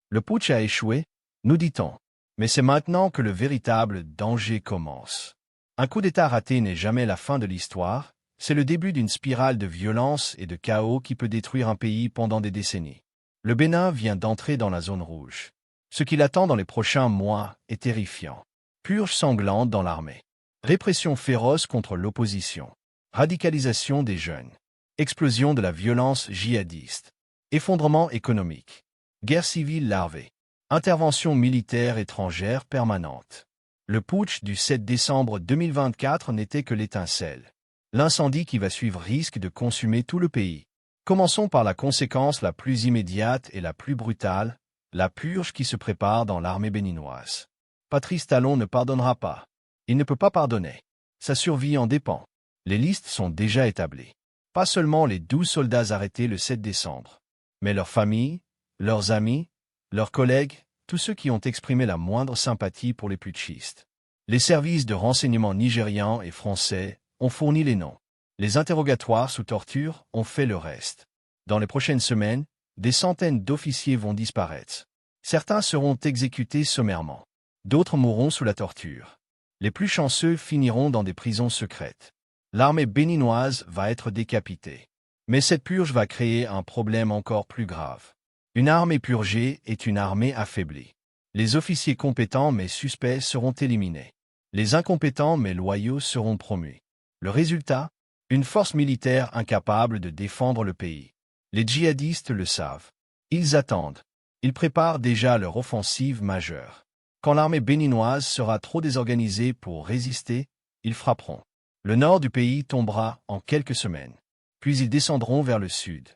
Le putsch a échoué, nous dit-on. Mais c'est maintenant que le véritable danger commence. Un coup d'État raté n'est jamais la fin de l'histoire, c'est le début d'une spirale de violence et de chaos qui peut détruire un pays pendant des décennies. Le Bénin vient d'entrer dans la zone rouge. Ce qui l'attend dans les prochains mois est terrifiant. Purge sanglante dans l'armée. Répression féroce contre l'opposition. Radicalisation des jeunes. Explosion de la violence djihadiste. Effondrement économique. Guerre civile larvée. Intervention militaire étrangère permanente. Le putsch du 7 décembre 2024 n'était que l'étincelle. L'incendie qui va suivre risque de consumer tout le pays. Commençons par la conséquence la plus immédiate et la plus brutale, la purge qui se prépare dans l'armée béninoise. Patrice Talon ne pardonnera pas. Il ne peut pas pardonner. Sa survie en dépend. Les listes sont déjà établies. Pas seulement les 12 soldats arrêtés le 7 décembre, mais leurs familles, leurs amis, leurs collègues, tous ceux qui ont exprimé la moindre sympathie pour les putschistes. Les services de renseignement nigérians et français ont fourni les noms. Les interrogatoires sous torture ont fait le reste. Dans les prochaines semaines, des centaines d'officiers vont disparaître. Certains seront exécutés sommairement. D'autres mourront sous la torture. Les plus chanceux finiront dans des prisons secrètes. L'armée béninoise va être décapitée. Mais cette purge va créer un problème encore plus grave. Une armée purgée est une armée affaiblie. Les officiers compétents mais suspects seront éliminés. Les incompétents mais loyaux seront promus. Le résultat? Une force militaire incapable de défendre le pays. Les djihadistes le savent. Ils attendent. Ils préparent déjà leur offensive majeure. Quand l'armée béninoise sera trop désorganisée pour résister, ils frapperont. Le nord du pays tombera en quelques semaines. Puis ils descendront vers le sud.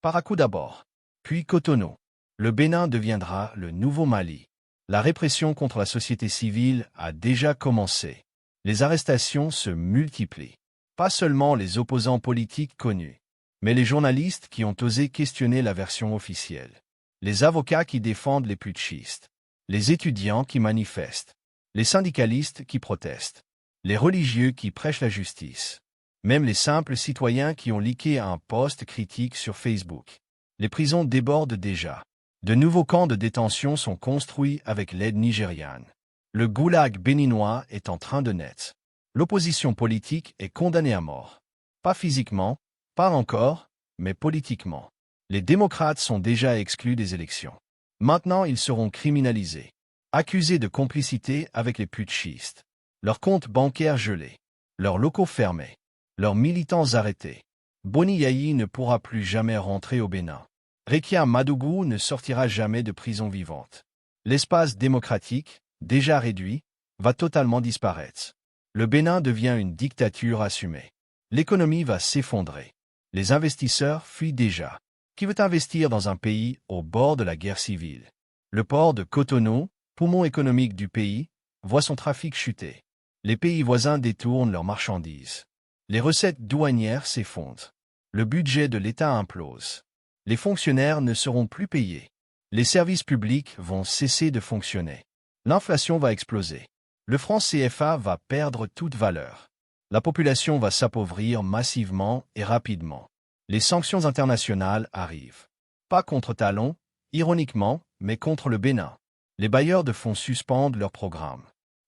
Parakou d'abord. Puis Cotonou. Le Bénin deviendra le nouveau Mali. La répression contre la société civile a déjà commencé. Les arrestations se multiplient. Pas seulement les opposants politiques connus, mais les journalistes qui ont osé questionner la version officielle. Les avocats qui défendent les putschistes. Les étudiants qui manifestent. Les syndicalistes qui protestent. Les religieux qui prêchent la justice. Même les simples citoyens qui ont liké un post critique sur Facebook. Les prisons débordent déjà. De nouveaux camps de détention sont construits avec l'aide nigériane. Le goulag béninois est en train de naître. L'opposition politique est condamnée à mort. Pas physiquement, pas encore, mais politiquement. Les démocrates sont déjà exclus des élections. Maintenant, ils seront criminalisés. Accusés de complicité avec les putschistes. Leurs comptes bancaires gelés. Leurs locaux fermés. Leurs militants arrêtés. Boni Yayi ne pourra plus jamais rentrer au Bénin. Rekia Madougou ne sortira jamais de prison vivante. L'espace démocratique, déjà réduit, va totalement disparaître. Le Bénin devient une dictature assumée. L'économie va s'effondrer. Les investisseurs fuient déjà. Qui veut investir dans un pays au bord de la guerre civile? Le port de Cotonou, poumon économique du pays, voit son trafic chuter. Les pays voisins détournent leurs marchandises. Les recettes douanières s'effondrent. Le budget de l'État implose. Les fonctionnaires ne seront plus payés. Les services publics vont cesser de fonctionner. L'inflation va exploser. Le franc CFA va perdre toute valeur. La population va s'appauvrir massivement et rapidement. Les sanctions internationales arrivent. Pas contre Talon, ironiquement, mais contre le Bénin. Les bailleurs de fonds suspendent leurs programmes.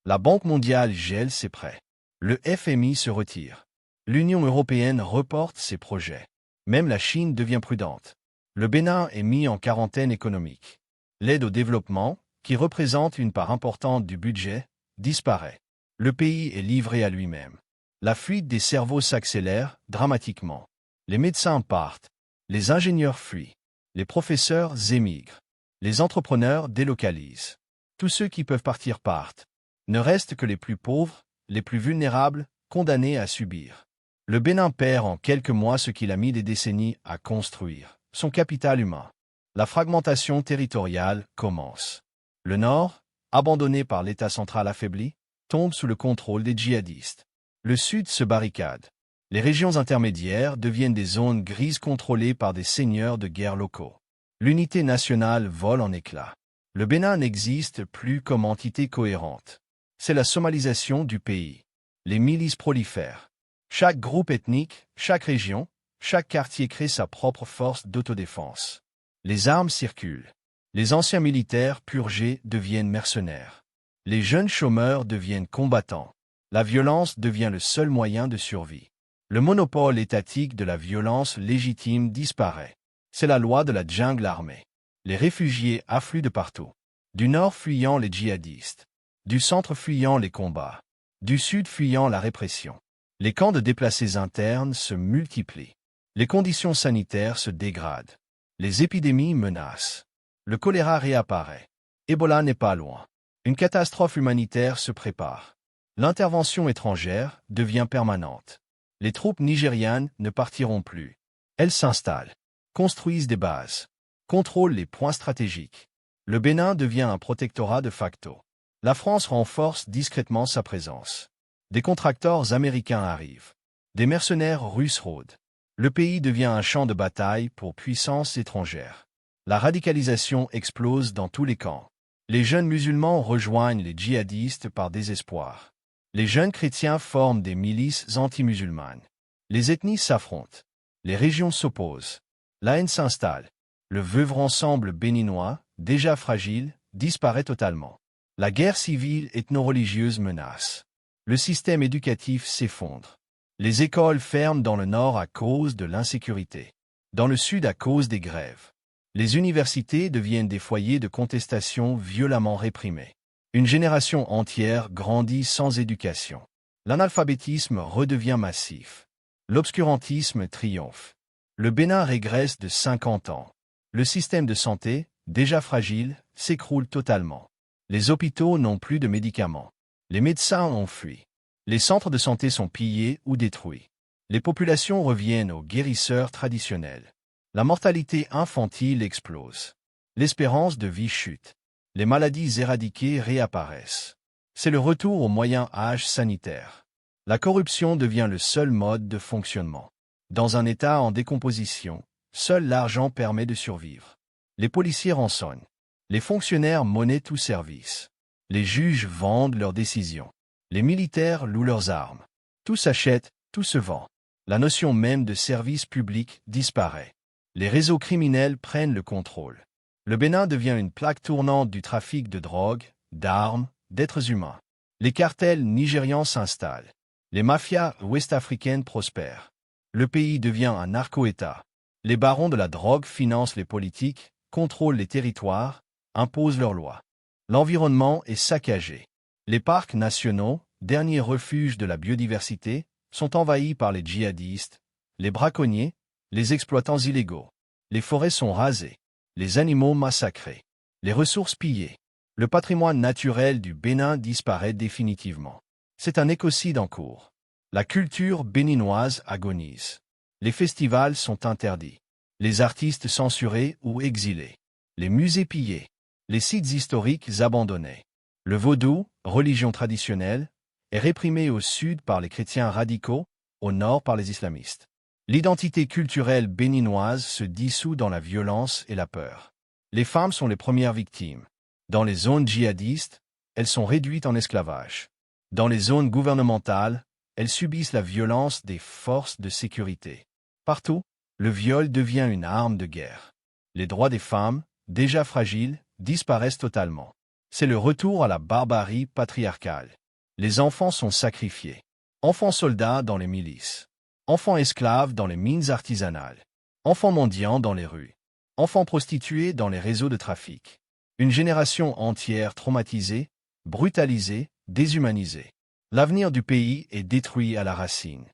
La Banque mondiale gèle ses prêts. Le FMI se retire. L'Union européenne reporte ses projets. Même la Chine devient prudente. Le Bénin est mis en quarantaine économique. L'aide au développement, qui représente une part importante du budget, disparaît. Le pays est livré à lui-même. La fuite des cerveaux s'accélère dramatiquement. Les médecins partent. Les ingénieurs fuient. Les professeurs émigrent. Les entrepreneurs délocalisent. Tous ceux qui peuvent partir partent. Ne restent que les plus pauvres, les plus vulnérables, condamnés à subir. Le Bénin perd en quelques mois ce qu'il a mis des décennies à construire, son capital humain. La fragmentation territoriale commence. Le Nord, abandonné par l'État central affaibli, tombe sous le contrôle des djihadistes. Le Sud se barricade. Les régions intermédiaires deviennent des zones grises contrôlées par des seigneurs de guerre locaux. L'unité nationale vole en éclats. Le Bénin n'existe plus comme entité cohérente. C'est la somalisation du pays. Les milices prolifèrent. Chaque groupe ethnique, chaque région, chaque quartier crée sa propre force d'autodéfense. Les armes circulent. Les anciens militaires purgés deviennent mercenaires. Les jeunes chômeurs deviennent combattants. La violence devient le seul moyen de survie. Le monopole étatique de la violence légitime disparaît. C'est la loi de la jungle armée. Les réfugiés affluent de partout. Du nord fuyant les djihadistes. Du centre fuyant les combats. Du sud fuyant la répression. Les camps de déplacés internes se multiplient. Les conditions sanitaires se dégradent. Les épidémies menacent. Le choléra réapparaît. Ebola n'est pas loin. Une catastrophe humanitaire se prépare. L'intervention étrangère devient permanente. Les troupes nigérianes ne partiront plus. Elles s'installent, construisent des bases, contrôlent les points stratégiques. Le Bénin devient un protectorat de facto. La France renforce discrètement sa présence. Des contracteurs américains arrivent. Des mercenaires russes rôdent. Le pays devient un champ de bataille pour puissances étrangères. La radicalisation explose dans tous les camps. Les jeunes musulmans rejoignent les djihadistes par désespoir. Les jeunes chrétiens forment des milices anti-musulmanes. Les ethnies s'affrontent. Les régions s'opposent. La haine s'installe. Le vivre ensemble béninois, déjà fragile, disparaît totalement. La guerre civile ethno-religieuse menace. Le système éducatif s'effondre. Les écoles ferment dans le nord à cause de l'insécurité. Dans le sud à cause des grèves. Les universités deviennent des foyers de contestation violemment réprimés. Une génération entière grandit sans éducation. L'analphabétisme redevient massif. L'obscurantisme triomphe. Le Bénin régresse de 50 ans. Le système de santé, déjà fragile, s'écroule totalement. Les hôpitaux n'ont plus de médicaments. Les médecins ont fui. Les centres de santé sont pillés ou détruits. Les populations reviennent aux guérisseurs traditionnels. La mortalité infantile explose. L'espérance de vie chute. Les maladies éradiquées réapparaissent. C'est le retour au moyen âge sanitaire. La corruption devient le seul mode de fonctionnement. Dans un État en décomposition, seul l'argent permet de survivre. Les policiers rançonnent. Les fonctionnaires monnaient tout service. Les juges vendent leurs décisions. Les militaires louent leurs armes. Tout s'achète, tout se vend. La notion même de service public disparaît. Les réseaux criminels prennent le contrôle. Le Bénin devient une plaque tournante du trafic de drogue, d'armes, d'êtres humains. Les cartels nigérians s'installent. Les mafias ouest-africaines prospèrent. Le pays devient un narco-État. Les barons de la drogue financent les politiques, contrôlent les territoires, imposent leurs lois. L'environnement est saccagé. Les parcs nationaux, derniers refuges de la biodiversité, sont envahis par les djihadistes, les braconniers, les exploitants illégaux. Les forêts sont rasées. Les animaux massacrés. Les ressources pillées. Le patrimoine naturel du Bénin disparaît définitivement. C'est un écocide en cours. La culture béninoise agonise. Les festivals sont interdits. Les artistes censurés ou exilés. Les musées pillés. Les sites historiques abandonnés. Le vaudou, religion traditionnelle, est réprimé au sud par les chrétiens radicaux, au nord par les islamistes. L'identité culturelle béninoise se dissout dans la violence et la peur. Les femmes sont les premières victimes. Dans les zones djihadistes, elles sont réduites en esclavage. Dans les zones gouvernementales, elles subissent la violence des forces de sécurité. Partout, le viol devient une arme de guerre. Les droits des femmes, déjà fragiles, disparaissent totalement. C'est le retour à la barbarie patriarcale. Les enfants sont sacrifiés. Enfants soldats dans les milices. Enfants esclaves dans les mines artisanales. Enfants mendiants dans les rues. Enfants prostitués dans les réseaux de trafic. Une génération entière traumatisée, brutalisée, déshumanisée. L'avenir du pays est détruit à la racine.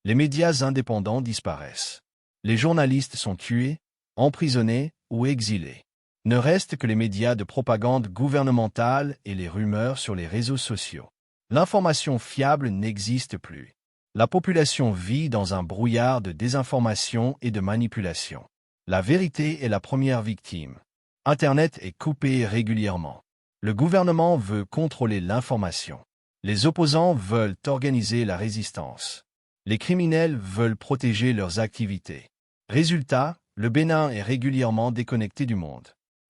Les médias indépendants disparaissent. Les journalistes sont tués, emprisonnés ou exilés. Ne restent que les médias de propagande gouvernementale et les rumeurs sur les réseaux sociaux. L'information fiable n'existe plus. La population vit dans un brouillard de désinformation et de manipulation. La vérité est la première victime. Internet est coupé régulièrement. Le gouvernement veut contrôler l'information. Les opposants veulent organiser la résistance. Les criminels veulent protéger leurs activités. Résultat, le Bénin est régulièrement déconnecté du monde.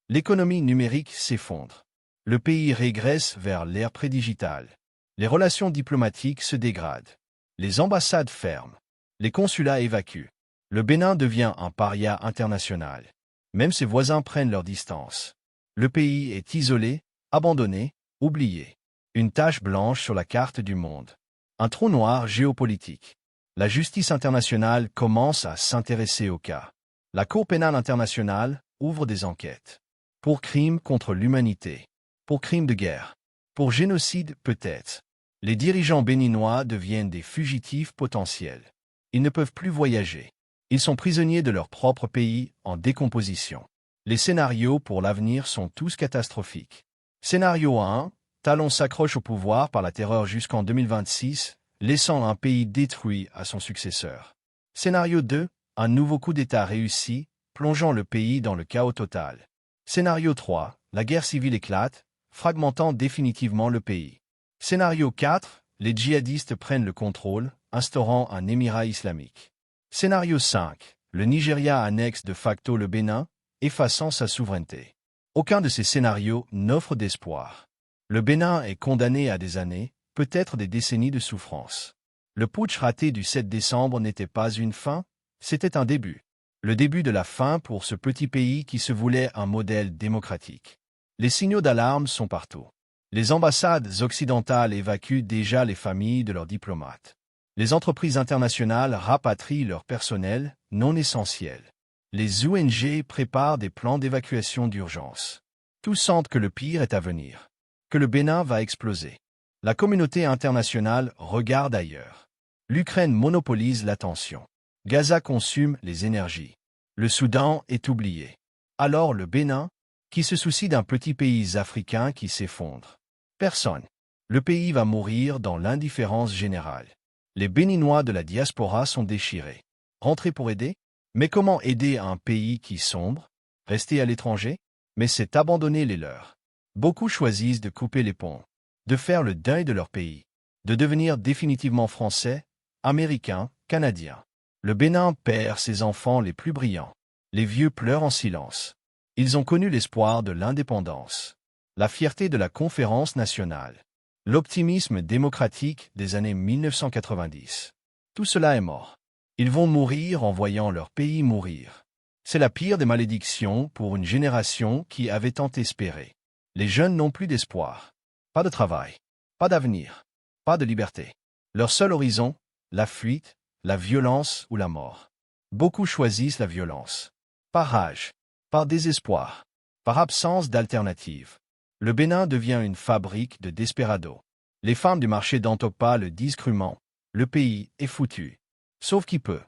L'économie numérique s'effondre. Le pays régresse vers l'ère prédigitale. Les relations diplomatiques se dégradent. Les ambassades ferment. Les consulats évacuent. Le Bénin devient un paria international. Même ses voisins prennent leur distance. Le pays est isolé, abandonné, oublié. Une tache blanche sur la carte du monde. Un trou noir géopolitique. La justice internationale commence à s'intéresser au cas. La Cour pénale internationale ouvre des enquêtes. Pour crimes contre l'humanité. Pour crimes de guerre. Pour génocide peut-être. Les dirigeants béninois deviennent des fugitifs potentiels. Ils ne peuvent plus voyager. Ils sont prisonniers de leur propre pays en décomposition. Les scénarios pour l'avenir sont tous catastrophiques. Scénario 1. Talon s'accroche au pouvoir par la terreur jusqu'en 2026, laissant un pays détruit à son successeur. Scénario 2. Un nouveau coup d'État réussi, plongeant le pays dans le chaos total. Scénario 3. La guerre civile éclate, fragmentant définitivement le pays. Scénario 4. Les djihadistes prennent le contrôle, instaurant un émirat islamique. Scénario 5. Le Nigeria annexe de facto le Bénin, effaçant sa souveraineté. Aucun de ces scénarios n'offre d'espoir. Le Bénin est condamné à des années, peut-être des décennies de souffrance. Le putsch raté du 7 décembre n'était pas une fin, c'était un début. Le début de la fin pour ce petit pays qui se voulait un modèle démocratique. Les signaux d'alarme sont partout. Les ambassades occidentales évacuent déjà les familles de leurs diplomates. Les entreprises internationales rapatrient leur personnel non essentiel. Les ONG préparent des plans d'évacuation d'urgence. Tous sentent que le pire est à venir, que le Bénin va exploser. La communauté internationale regarde ailleurs. L'Ukraine monopolise l'attention. Gaza consume les énergies. Le Soudan est oublié. Alors le Bénin, qui se soucie d'un petit pays africain qui s'effondre. Personne. Le pays va mourir dans l'indifférence générale. Les Béninois de la diaspora sont déchirés. Rentrer pour aider? Mais comment aider un pays qui sombre? Rester à l'étranger? Mais c'est abandonner les leurs. Beaucoup choisissent de couper les ponts, de faire le deuil de leur pays, de devenir définitivement français, américains, canadiens. Le Bénin perd ses enfants les plus brillants. Les vieux pleurent en silence. Ils ont connu l'espoir de l'indépendance, la fierté de la conférence nationale, l'optimisme démocratique des années 1990. Tout cela est mort. Ils vont mourir en voyant leur pays mourir. C'est la pire des malédictions pour une génération qui avait tant espéré. Les jeunes n'ont plus d'espoir. Pas de travail, pas d'avenir, pas de liberté. Leur seul horizon, la fuite, la violence ou la mort. Beaucoup choisissent la violence. Par rage, par désespoir, par absence d'alternative. Le Bénin devient une fabrique de desperados. Les femmes du marché d'Antokpa le disent crûment. Le pays est foutu. Sauf qui peut.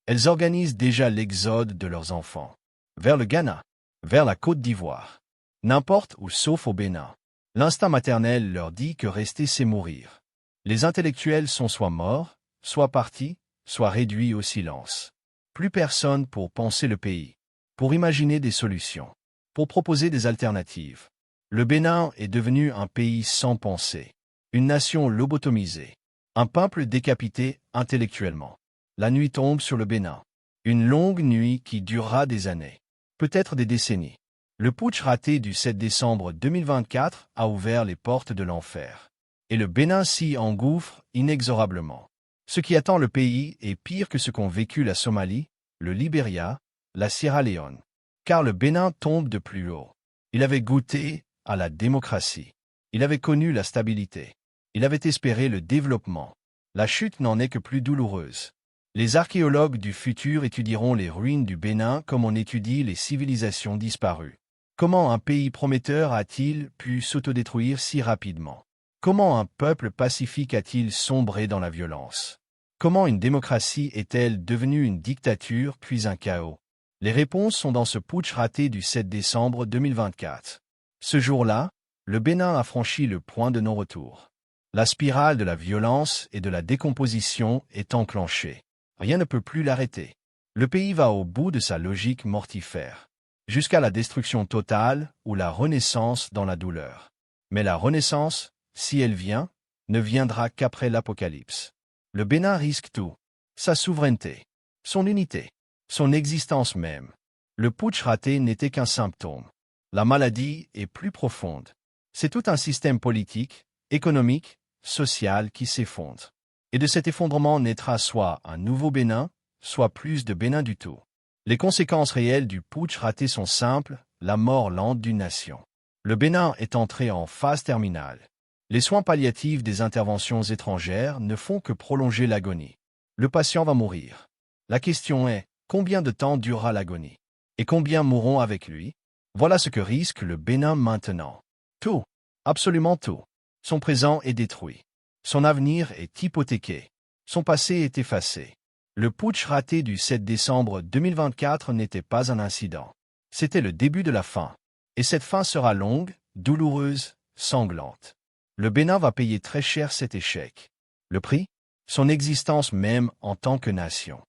Elles organisent déjà l'exode de leurs enfants. Vers le Ghana, vers la Côte d'Ivoire. N'importe où sauf au Bénin. L'instinct maternel leur dit que rester c'est mourir. Les intellectuels sont soit morts, soit partis, soit réduits au silence. Plus personne pour penser le pays, pour imaginer des solutions, pour proposer des alternatives. Le Bénin est devenu un pays sans pensée, une nation lobotomisée, un peuple décapité intellectuellement. La nuit tombe sur le Bénin. Une longue nuit qui durera des années, peut-être des décennies. Le putsch raté du 7 décembre 2024 a ouvert les portes de l'enfer. Et le Bénin s'y engouffre inexorablement. Ce qui attend le pays est pire que ce qu'ont vécu la Somalie, le Libéria, la Sierra Leone. Car le Bénin tombe de plus haut. Il avait goûté à la démocratie. Il avait connu la stabilité. Il avait espéré le développement. La chute n'en est que plus douloureuse. Les archéologues du futur étudieront les ruines du Bénin comme on étudie les civilisations disparues. Comment un pays prometteur a-t-il pu s'autodétruire si rapidement? Comment un peuple pacifique a-t-il sombré dans la violence? Comment une démocratie est-elle devenue une dictature puis un chaos? Les réponses sont dans ce putsch raté du 7 décembre 2024. Ce jour-là, le Bénin a franchi le point de non-retour. La spirale de la violence et de la décomposition est enclenchée. Rien ne peut plus l'arrêter. Le pays va au bout de sa logique mortifère, jusqu'à la destruction totale ou la renaissance dans la douleur. Mais la renaissance, si elle vient, ne viendra qu'après l'apocalypse. Le Bénin risque tout. Sa souveraineté, son unité, son existence même. Le putsch raté n'était qu'un symptôme. La maladie est plus profonde. C'est tout un système politique, économique, social qui s'effondre. Et de cet effondrement naîtra soit un nouveau Bénin, soit plus de Bénin du tout. Les conséquences réelles du putsch raté sont simples, la mort lente d'une nation. Le Bénin est entré en phase terminale. Les soins palliatifs des interventions étrangères ne font que prolonger l'agonie. Le patient va mourir. La question est, combien de temps durera l'agonie? Et combien mourront avec lui? Voilà ce que risque le Bénin maintenant. Tout, absolument tout. Son présent est détruit. Son avenir est hypothéqué. Son passé est effacé. Le putsch raté du 7 décembre 2024 n'était pas un incident. C'était le début de la fin. Et cette fin sera longue, douloureuse, sanglante. Le Bénin va payer très cher cet échec. Le prix? Son existence même en tant que nation.